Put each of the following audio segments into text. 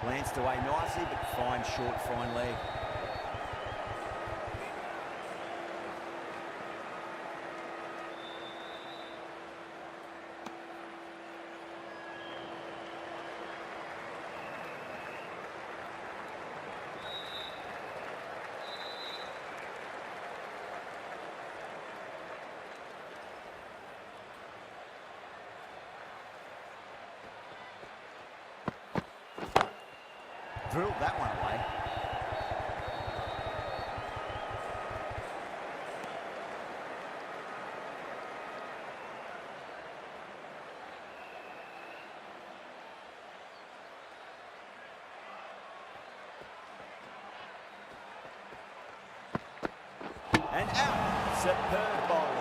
Glanced away nicely, but fine short, fine leg. Drilled that one away. And out. Superb bowling.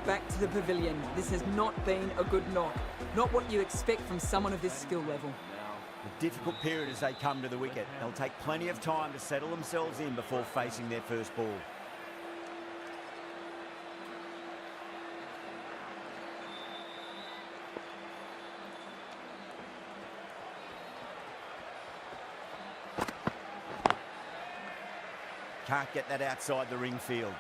Back to the pavilion. This has not been a good knock. Not what you expect from someone of this skill level. A difficult period as they come to the wicket. They'll take plenty of time to settle themselves in before facing their first ball. Can't get that outside the ring field.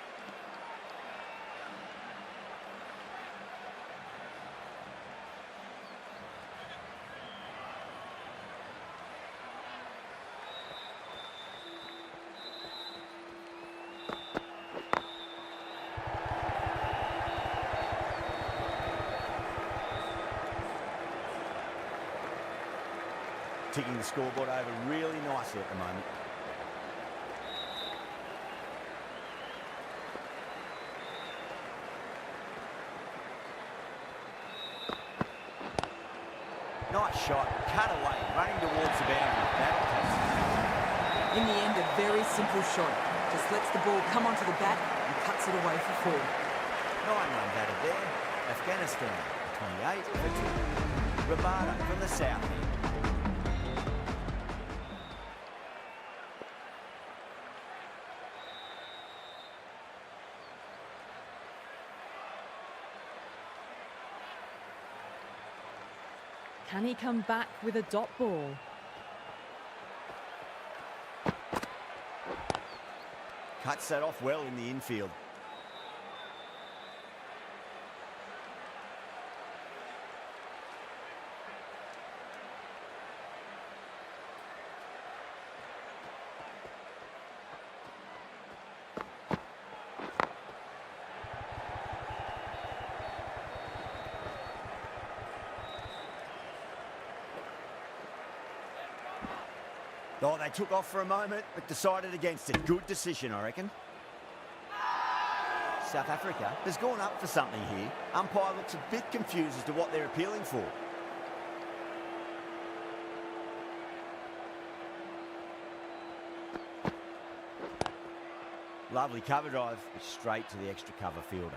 Ticking the scoreboard over really nicely at the moment. Nice shot, cut away, running towards the boundary. That'll test. In the end, a very simple shot. Just lets the ball come onto the bat and cuts it away for 4. 9-run batted there. Afghanistan, 28 for 2. Rabada from the south end. Can he come back with a dot ball? Cuts that off well in the infield. Oh, they took off for a moment, but decided against it. Good decision, I reckon. South Africa has gone up for something here. Umpire looks a bit confused as to what they're appealing for. Lovely cover drive, straight to the extra cover fielder.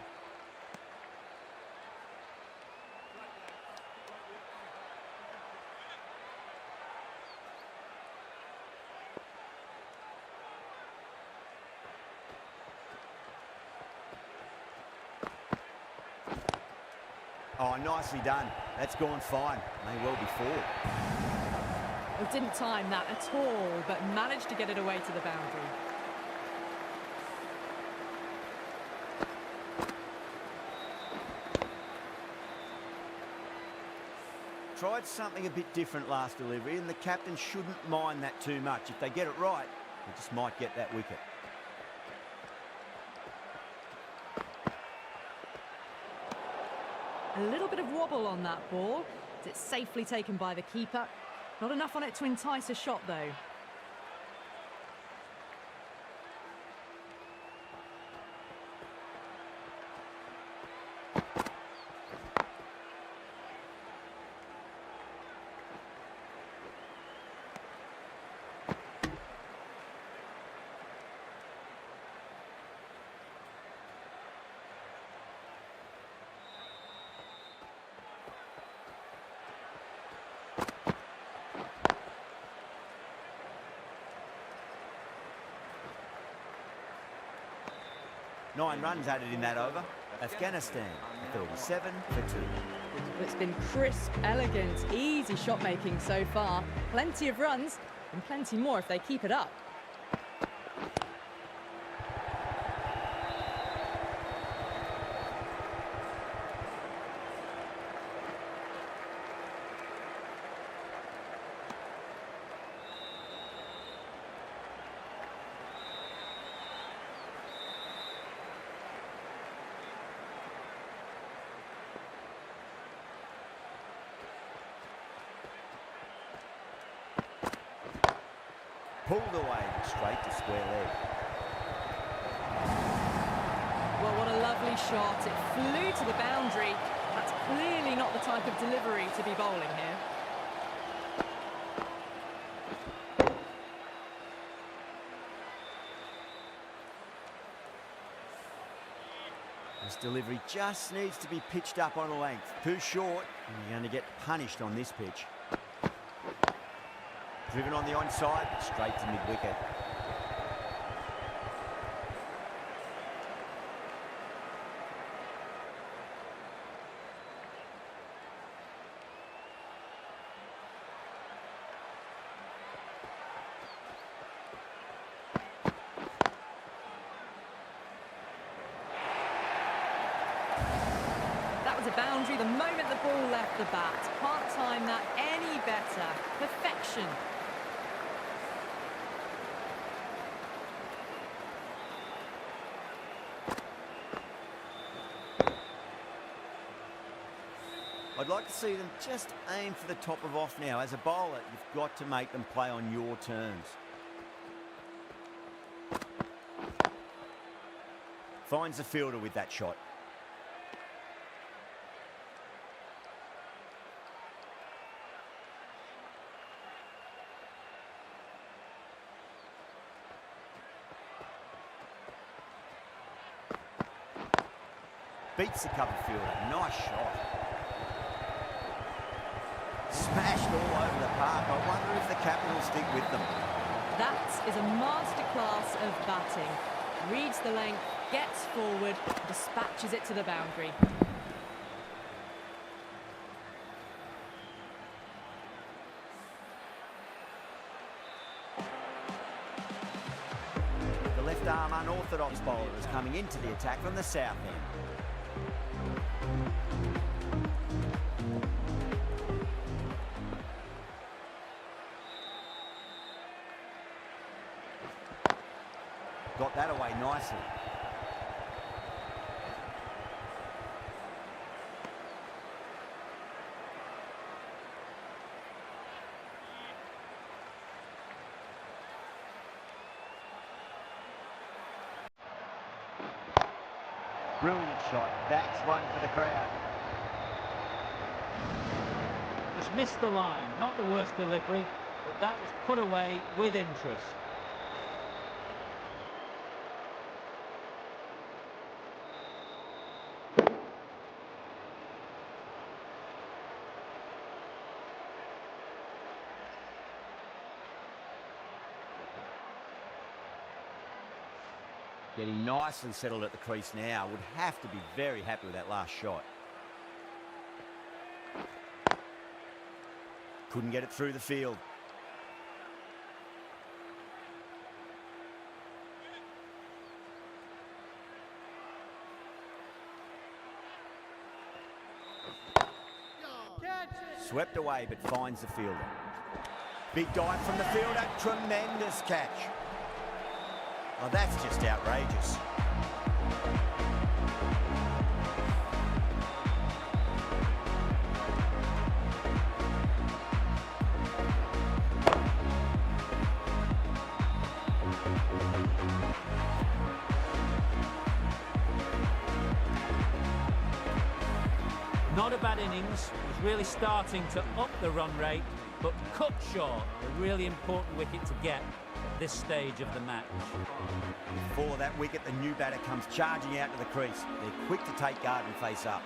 Oh, nicely done. That's gone fine. May well be 4. Well, didn't time that at all, but managed to get it away to the boundary. Tried something a bit different last delivery, and the captain shouldn't mind that too much. If they get it right, they just might get that wicket. A little bit of wobble on that ball. It's safely taken by the keeper. Not enough on it to entice a shot, though. 9 runs added in that over. Afghanistan, 37 for 2. It's been crisp, elegant, easy shot making so far. Plenty of runs and plenty more if they keep it up. Pulled away straight to square leg. Well, what a lovely shot. It flew to the boundary. That's clearly not the type of delivery to be bowling here. This delivery just needs to be pitched up on a length. Too short, and you're going to get punished on this pitch. Driven on the onside, straight to mid-wicket. That was a boundary the moment the ball left the bat. Can't time that any better. Perfection. I'd like to see them just aim for the top of off now. As a bowler, you've got to make them play on your terms. Finds the fielder with that shot. Beats the cover fielder. Nice shot. Smashed all over the park. I wonder if the captain will stick with them. That is a masterclass of batting. Reads the length, gets forward, dispatches it to the boundary. The left-arm unorthodox bowler is coming into the attack from the south end. Got that away nicely. Brilliant shot. That's one for the crowd. Just missed the line. Not the worst delivery, but that was put away with interest. Getting nicely settled at the crease now. Would have to be very happy with that last shot. Couldn't get it through the field. Swept away, but finds the fielder. Big dive from the fielder. Tremendous catch. Oh, that's just outrageous. Not a bad innings. Was really starting to up the run rate, but cut short. A really important wicket to get at this stage of the match. Before that wicket, the new batter comes charging out to the crease. They're quick to take guard and face up.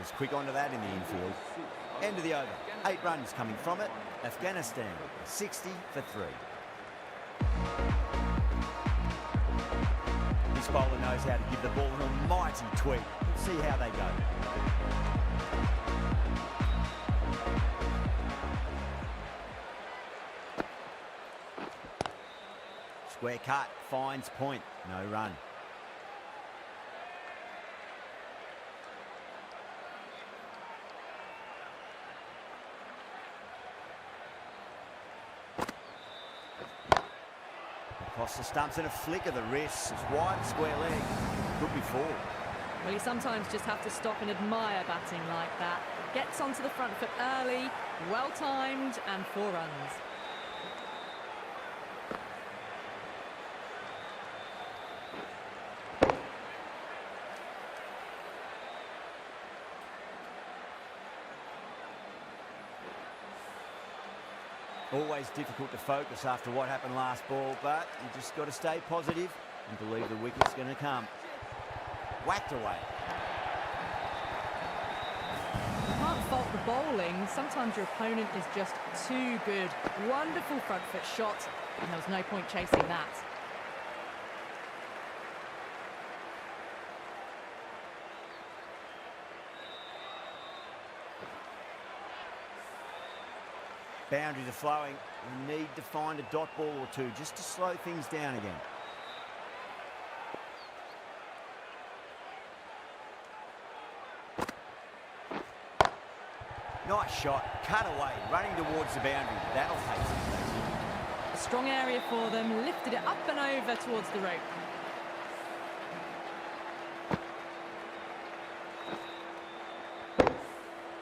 was quick onto that in the infield. End of the over. 8 runs coming from it. Afghanistan 60 for 3. This bowler knows how to give the ball an almighty tweak. Let's see how they go. Square cut, finds point, no run. Across the stumps and a flick of the wrist. It's wide square leg. Could be 4. Well, you sometimes just have to stop and admire batting like that. Gets onto the front foot early, well-timed, and 4 runs. Always difficult to focus after what happened last ball, but you just got to stay positive and believe the wicket's going to come. Whacked away. You can't fault the bowling. Sometimes your opponent is just too good. Wonderful front foot shot, and there was no point chasing that. Boundaries are flowing. We need to find a dot ball or 2 just to slow things down again. Nice shot, cut away, running towards the boundary. That'll take some place. A strong area for them, lifted it up and over towards the rope.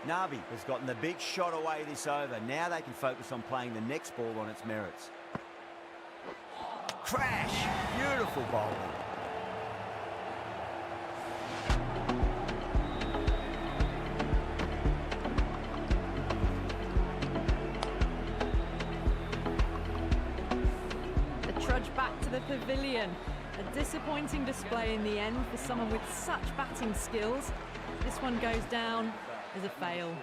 Nabi has gotten the big shot away this over. Now they can focus on playing the next ball on its merits. Crash! Beautiful bowling. The trudge back to the pavilion. A disappointing display in the end for someone with such batting skills. This one goes down as a fail.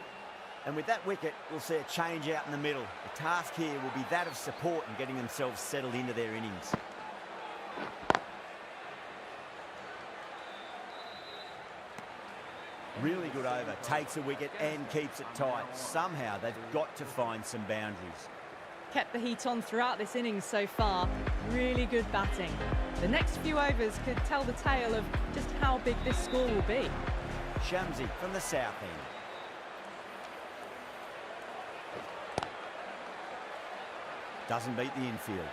And with that wicket, we'll see a change out in the middle. The task here will be that of support and getting themselves settled into their innings. Really good over, takes a wicket and keeps it tight. Somehow they've got to find some boundaries. Kept the heat on throughout this innings so far. Really good batting. The next few overs could tell the tale of just how big this score will be. Shamsi from the south end. Doesn't beat the infield.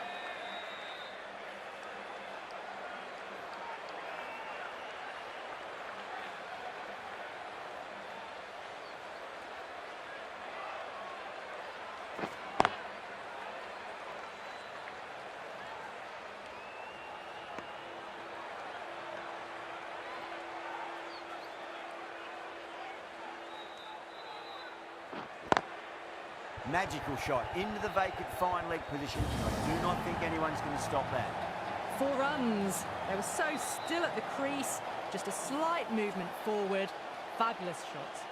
Magical shot into the vacant fine leg position. I do not think anyone's going to stop that. 4 runs. They were so still at the crease. Just a slight movement forward. Fabulous shot.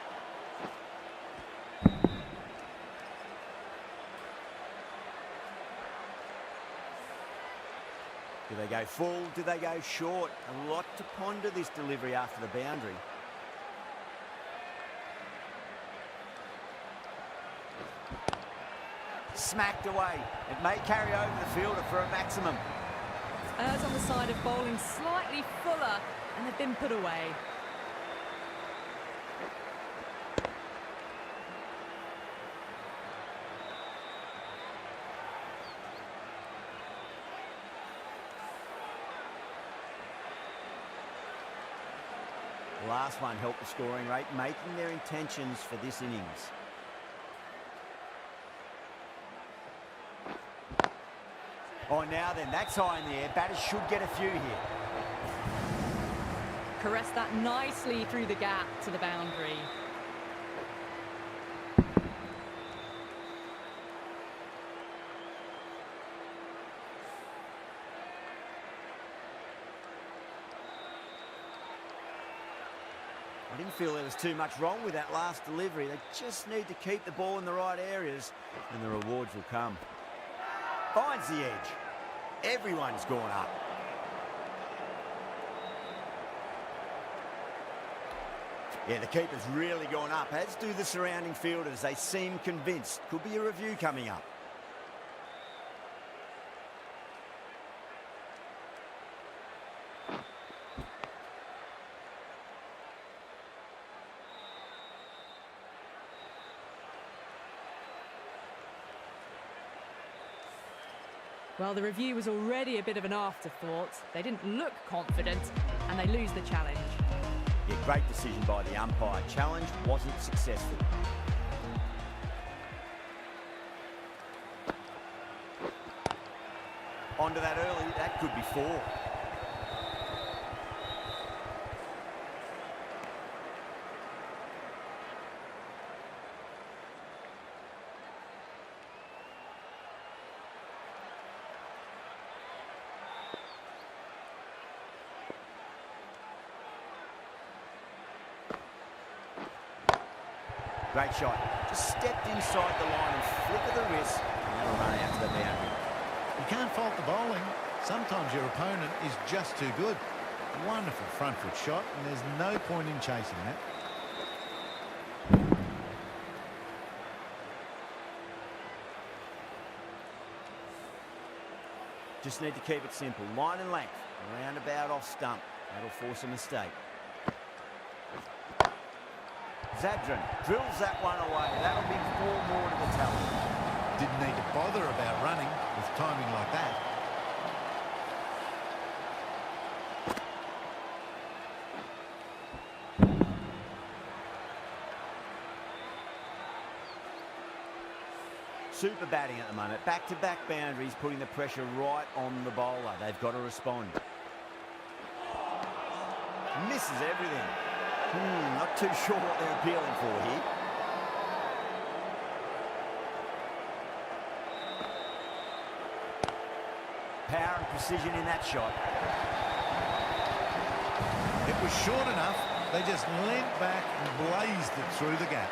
Do they go full? Do they go short? A lot to ponder this delivery after the boundary. Smacked away. It may carry over the fielder for a maximum. Errs on the side of bowling slightly fuller, and they've been put away. The last one helped the scoring rate, making their intentions for this innings. Oh, now then, that's high in the air. Batters should get a few here. Caressed that nicely through the gap to the boundary. I didn't feel there was too much wrong with that last delivery. They just need to keep the ball in the right areas and the rewards will come. Finds the edge. Everyone's gone up. Yeah, the keeper's really gone up, as do the surrounding fielders. They seem convinced. Could be a review coming up. Well, the review was already a bit of an afterthought. They didn't look confident, and they lose the challenge. Yeah, great decision by the umpire. Challenge wasn't successful. Onto that early, that could be 4. Great shot. Just stepped inside the line and flick of the wrist, and that'll run out to the boundary. You can't fault the bowling. Sometimes your opponent is just too good. Wonderful front foot shot, and there's no point in chasing that. Just need to keep it simple. Line and length. Roundabout off stump. That'll force a mistake. Zadran drills that one away. That'll be 4 more to the tally. Didn't need to bother about running with timing like that. Super batting at the moment. Back-to-back boundaries, putting the pressure right on the bowler. They've got to respond. Misses everything. Not too sure what they're appealing for here. Power and precision in that shot. It was short enough. They just leant back and blazed it through the gap.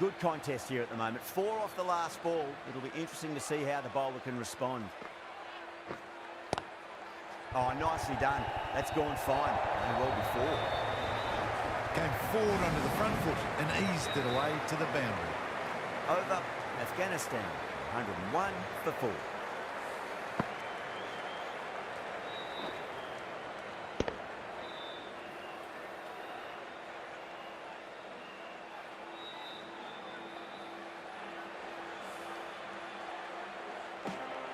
Good contest here at the moment. 4 off the last ball. It'll be interesting to see how the bowler can respond. Oh, nicely done. That's gone fine. And well before. Came forward onto the front foot and eased it away to the boundary. Over Afghanistan. 101 for 4.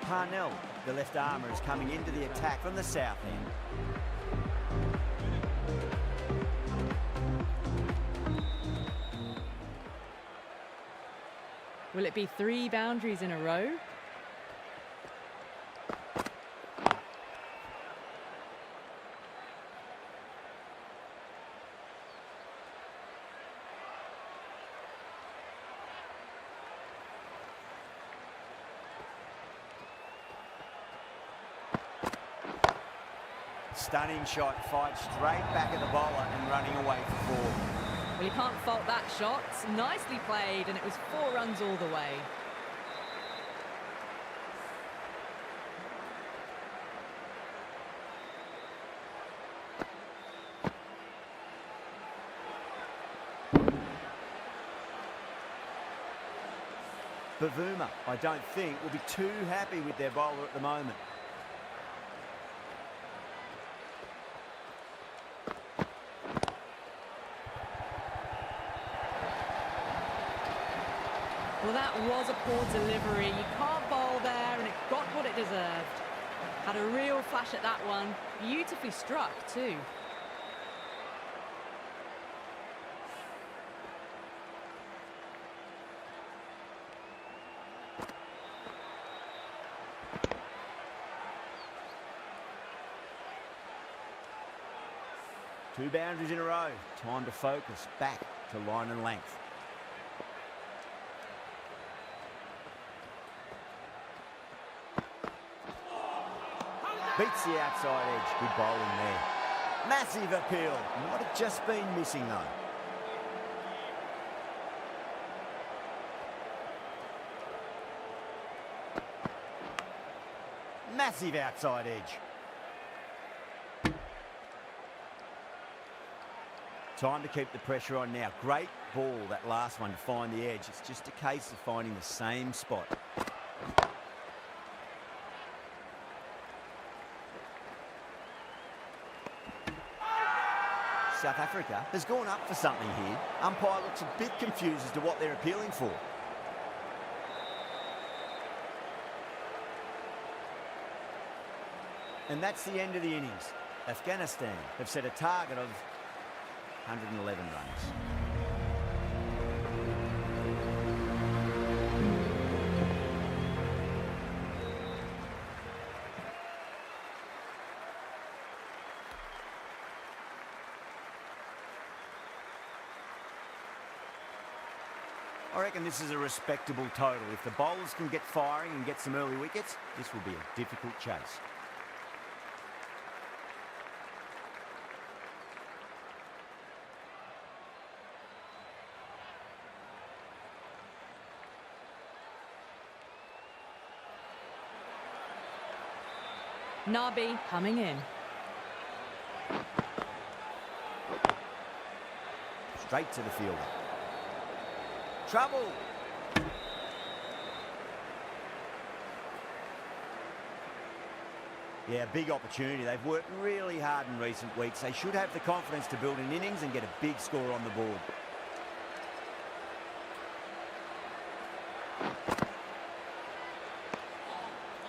Parnell, the left armour, is coming into the attack from the south end. Will it be 3 boundaries in a row? Stunning shot, fired straight back at the bowler and running away for 4. Well, you can't fault that shot. Nicely played, and it was 4 runs all the way. Bavuma, I don't think, will be too happy with their bowler at the moment. Well, that was a poor delivery. You can't bowl there, and it got what it deserved. Had a real flash at that one. Beautifully struck, too. Two boundaries in a row. Time to focus back to line and length. Beats the outside edge. Good bowling there. Massive appeal. Might have just been missing though. Massive outside edge. Time to keep the pressure on now. Great ball, that last one, to find the edge. It's just a case of finding the same spot. South Africa has gone up for something here. Umpire looks a bit confused as to what they're appealing for. And that's the end of the innings. Afghanistan have set a target of 111 runs. I reckon this is a respectable total. If the bowlers can get firing and get some early wickets, this will be a difficult chase. Nabi coming in. Straight to the fielder. Trouble. Yeah, big opportunity. They've worked really hard in recent weeks. They should have the confidence to build an innings and get a big score on the board.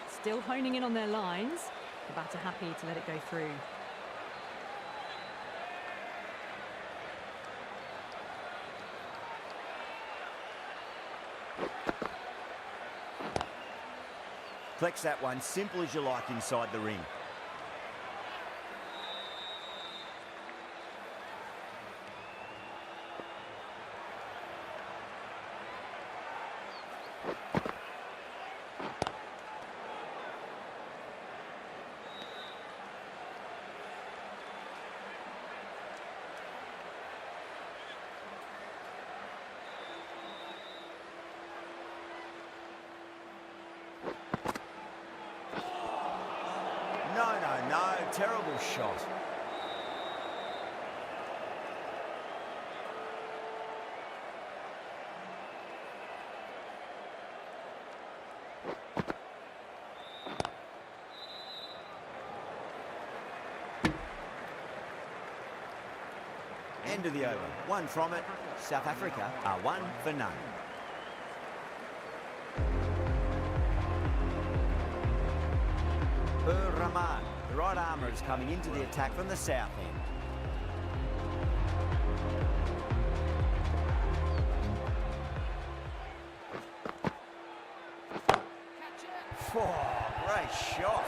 Still honing in on their lines. The batter happy to let it go through. Flex that one, simple as you like inside the ring. No, terrible shot. End of the over. One from it. South Africa are 1 for none. Rahman, the right armour, is coming into the attack from the south end. Oh, great shot.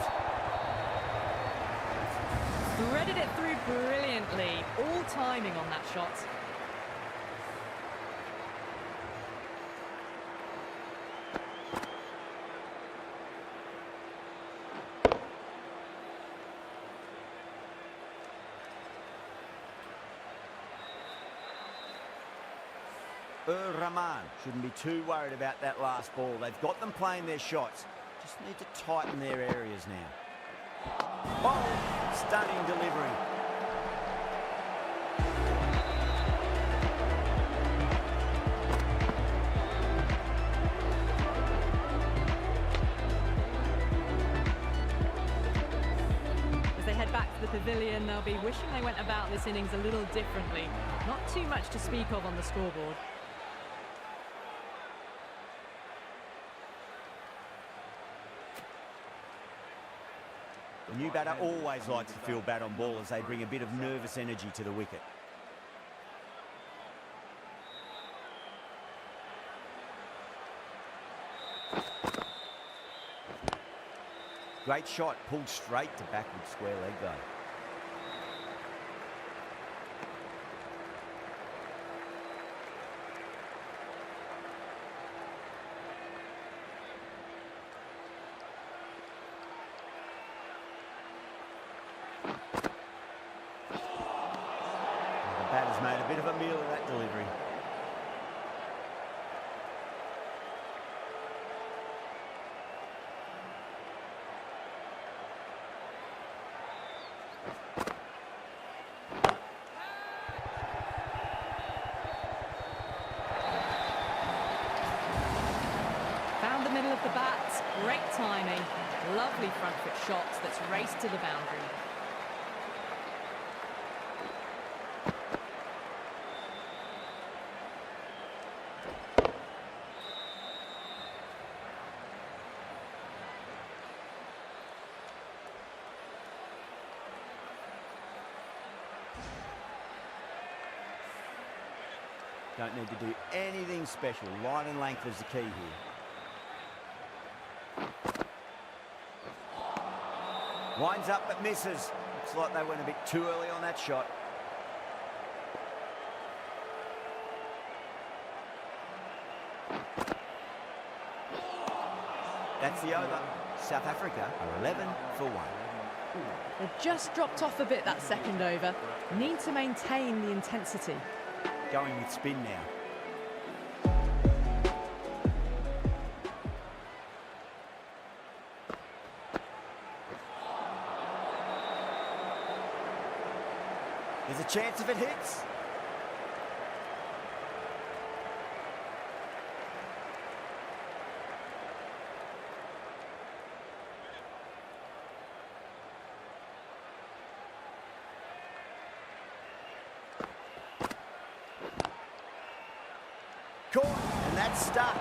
Threaded it through brilliantly. All timing on that shot. Rahman shouldn't be too worried about that last ball. They've got them playing their shots. Just need to tighten their areas now. Oh, stunning delivery. As they head back to the pavilion, they'll be wishing they went about this innings a little differently. Not too much to speak of on the scoreboard. The new batter always likes to feel bat on ball as they bring a bit of nervous energy to the wicket. Great shot, pulled straight to backward square leg though. made a bit of a meal of that delivery. Found the middle of the bat, great timing, lovely front foot shot that's raced to the boundary. Don't need to do anything special. Line and length is the key here. Winds up but misses. Looks like they went a bit too early on that shot. That's the over. South Africa are 11 for 1. They've just dropped off a bit that second over. Need to maintain the intensity. Going with spin now. There's a chance if it hits. Caught, and that's stuck.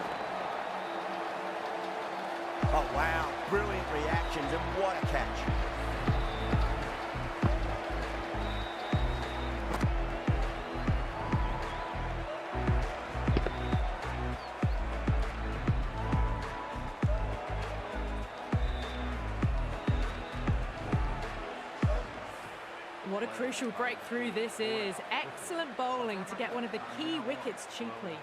Oh, wow. Brilliant reactions, and what a catch. What a crucial breakthrough this is. Excellent bowling to get one of the key wickets cheaply.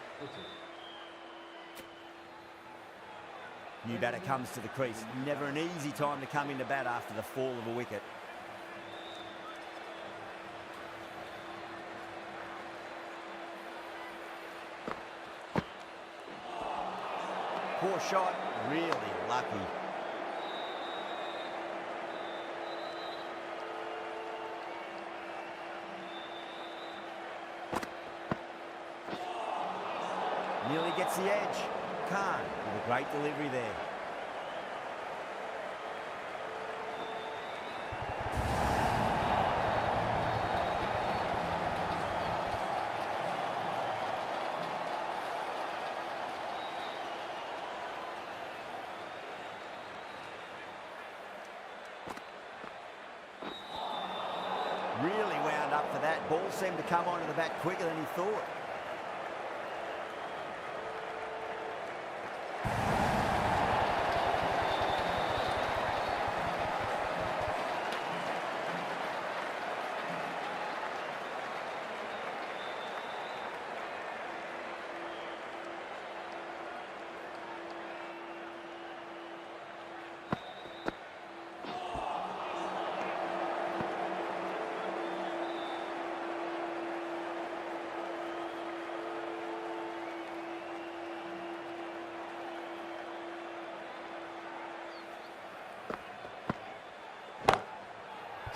New batter comes to the crease. Never an easy time to come into bat after the fall of a wicket. Poor shot, really lucky. Nearly gets the edge. Khan with a great delivery there. Really wound up for that. Ball seemed to come onto the bat quicker than he thought.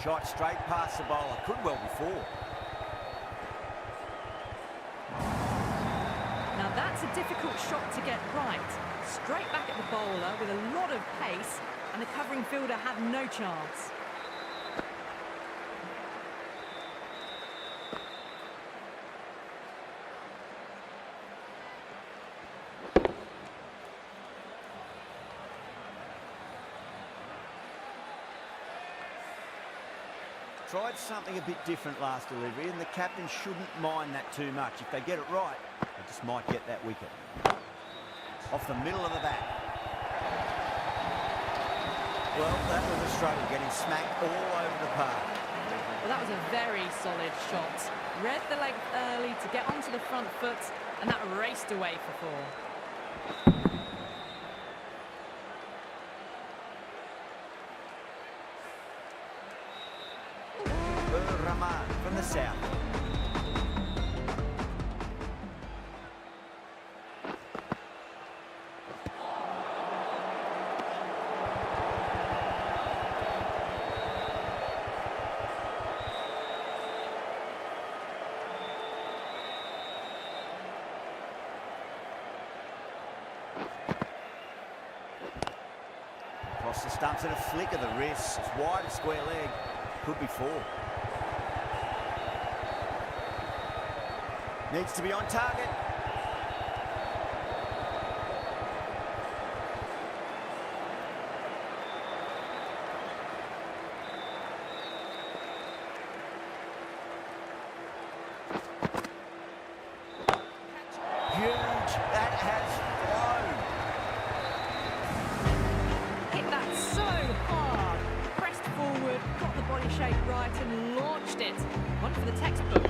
Shot straight past the bowler. Could well be 4. Now that's a difficult shot to get right. Straight back at the bowler with a lot of pace, and the covering fielder had no chance. Tried something a bit different last delivery, and the captain shouldn't mind that too much. If they get it right, they just might get that wicket. Off the middle of the bat. Well, that was a struggle, getting smacked all over the park. Well, that was a very solid shot. Read the length early to get onto the front foot, and that raced away for 4. Rahman from the south. stumps and a flick of the wrist. It's wide of square leg. Could be 4. Needs to be on target. Huge. That has flown. Hit that so hard. Pressed forward, got the body shape right and launched it. One for the textbook.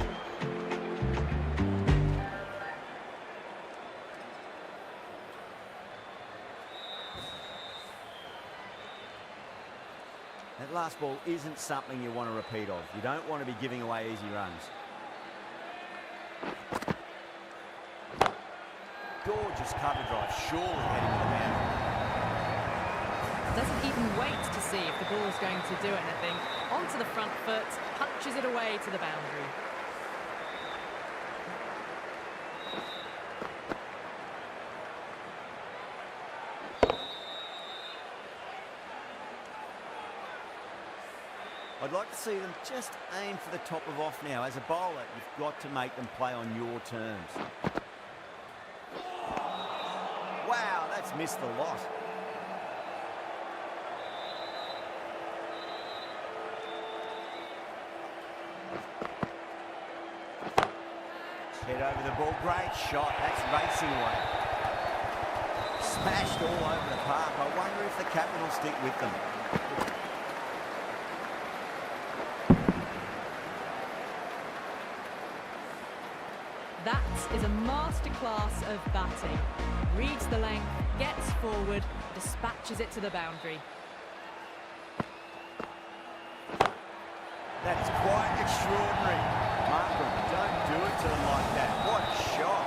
That last ball isn't something you want to repeat of. You don't want to be giving away easy runs. Gorgeous cover drive, surely heading to the boundary. Doesn't even wait to see if the ball's going to do anything. Onto the front foot, punches it away to the boundary. I'd like to see them just aim for the top of off now. As a bowler, you've got to make them play on your terms. Wow, that's missed the lot. Head over the ball, great shot. That's racing away. Smashed all over the park. I wonder if the captain will stick with them. That is a masterclass of batting. Reads the length, gets forward, dispatches it to the boundary. That is quite extraordinary. Markham, don't do it to them like that. What a shot.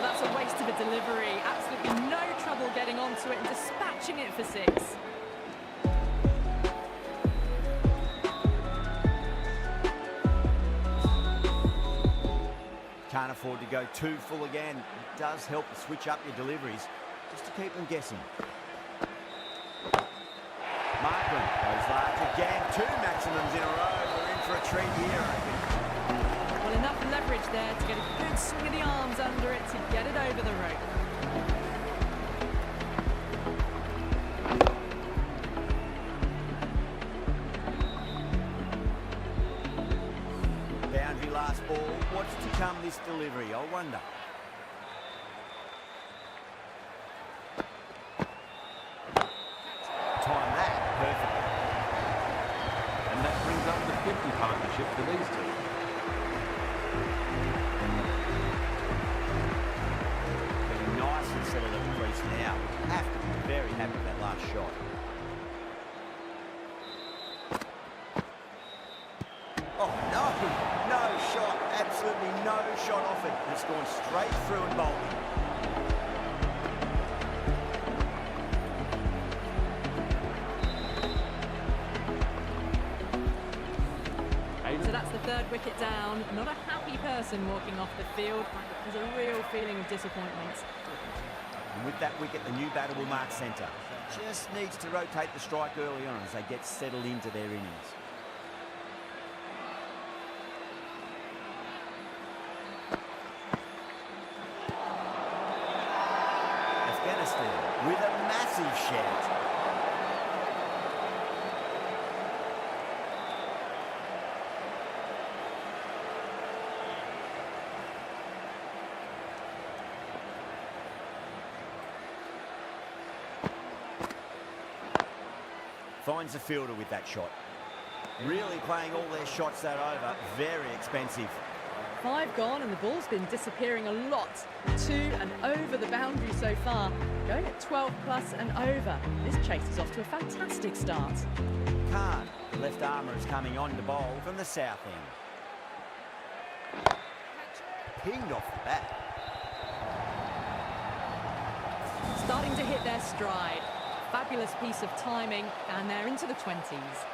That's a waste of a delivery. Absolutely no trouble getting onto it and dispatching it for 6. Can't afford to go too full again. It does help to switch up your deliveries, just to keep them guessing. Markham goes large again. 2 maximums in a row. We're in for a treat here, I think. Well, enough leverage there to get a good swing of the arms under it to get it over the rope. Boundary last ball. What's to come this delivery, I wonder. Time that perfectly. And that brings up the 50 partnership for these two. Getting nice and settled at the crease now. Have to be very happy with that last shot. Oh, no! No shot. Absolutely no shot offered. It's gone straight through and bowled. So that's the 3rd wicket down. Not a happy person walking off the field. There's a real feeling of disappointment. And with that wicket, the new batter will mark centre. Just needs to rotate the strike early on as they get settled into their innings. Afghanistan with a massive shout. Finds the fielder with that shot. Really playing all their shots that over. Very expensive. 5 gone and the ball's been disappearing a lot. 2 and over the boundary so far. Going at 12 plus and over. This chase is off to a fantastic start. Khan, the left armour, is coming on to bowl from the south end. Pinged off the bat. Starting to hit their stride. Fabulous piece of timing, and they're into the 20s.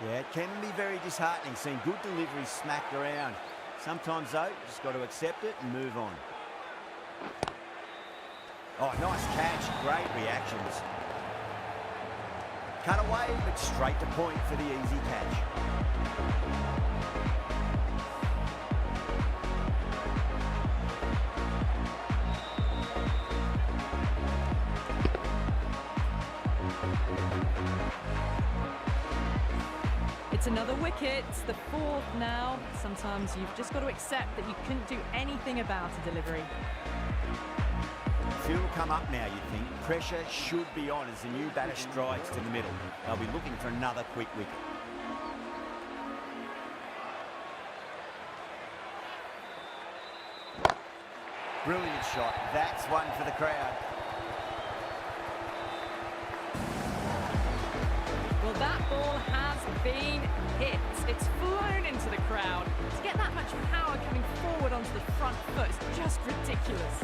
Yeah, it can be very disheartening seeing good deliveries smacked around. Sometimes, though, just got to accept it and move on. Oh, nice catch. Great reactions. Cut away, but straight to point for the easy catch. It's another wicket. It's the fourth now. Sometimes you've just got to accept that you couldn't do anything about a delivery. Field will come up now, you think. Pressure should be on as the new batter strides to the middle. They'll be looking for another quick wicket. Brilliant shot. That's one for the crowd. Well, that ball has been hit. It's flown into the crowd. To get that much power coming forward onto the front foot is just ridiculous.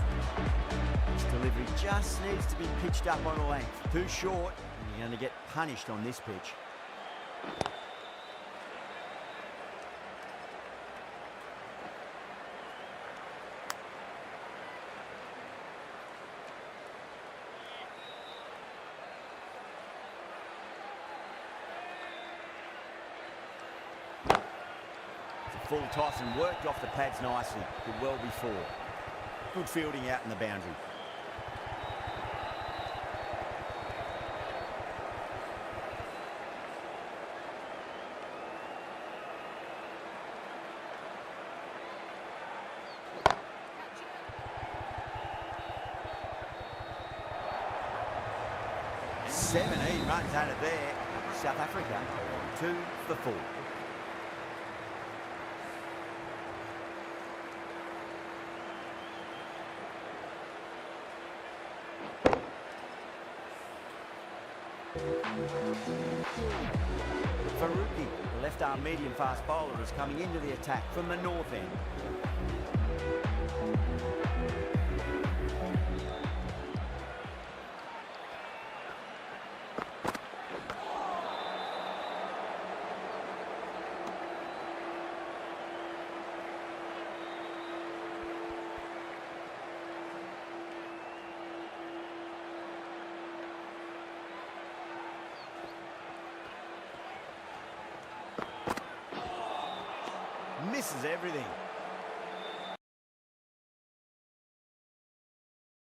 This delivery just needs to be pitched up on a length. Too short, and you're going to get punished on this pitch. Full toss and worked off the pads nicely. Could well be four. Good fielding out in the boundary. "17 runs out of there. South Africa 2 for 4. Faruqi, the left-arm medium-fast bowler, is coming into the attack from the north end. Misses everything.